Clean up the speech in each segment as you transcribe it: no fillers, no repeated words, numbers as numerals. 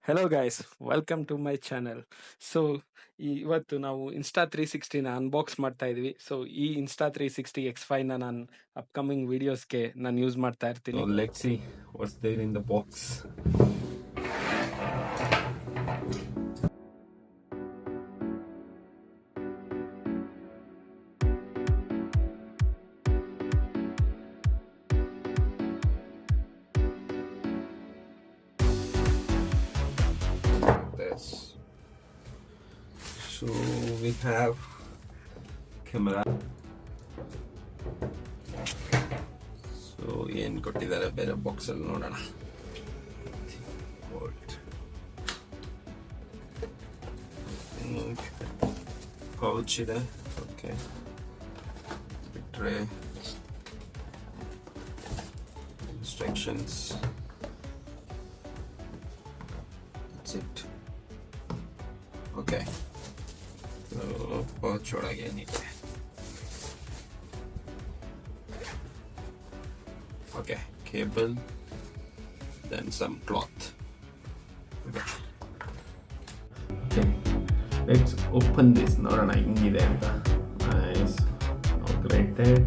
Hello guys, welcome to my channel. So ಇವತ್ತು ನಾವು Insta360ನ unbox ಮಾಡ್ತಾ ಇದ್ವಿ. ಸೊ ಈ Insta360 X5ನ ನಾನು ಅಪ್ಕಮಿಂಗ್ ವಿಡಿಯೋಸ್ಗೆ ನಾನು ಯೂಸ್ ಮಾಡ್ತಾ ಇರ್ತೀನಿ. So let's see what's there in the box. This. So we have camera. So ಏನು ಕೊಟ್ಟಿದ್ದಾರೆ ಬೇರೆ ಬಾಕ್ಸಲ್ಲಿ ನೋಡೋಣ. ಪೌಚ್ ಇದೆ. ಓಕೆ, ಬಿಟ್ರೆ ಇನ್ಸ್ಟ್ರಕ್ಷನ್ಸ್. It okay. ಪೌಚ್ ಒಳಗೆ ಏನಿದೆ? Okay, cable, then some cloth. Okay, let's open this. ನೋಡೋಣ ಹಿಂಗಿದೆ ಅಂತ. Nice, upgraded.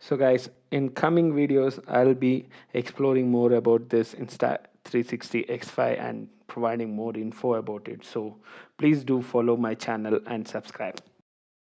So guys, in coming videos I'll be exploring more about this Insta360 X5 and providing more info about it. So please do follow my channel and subscribe.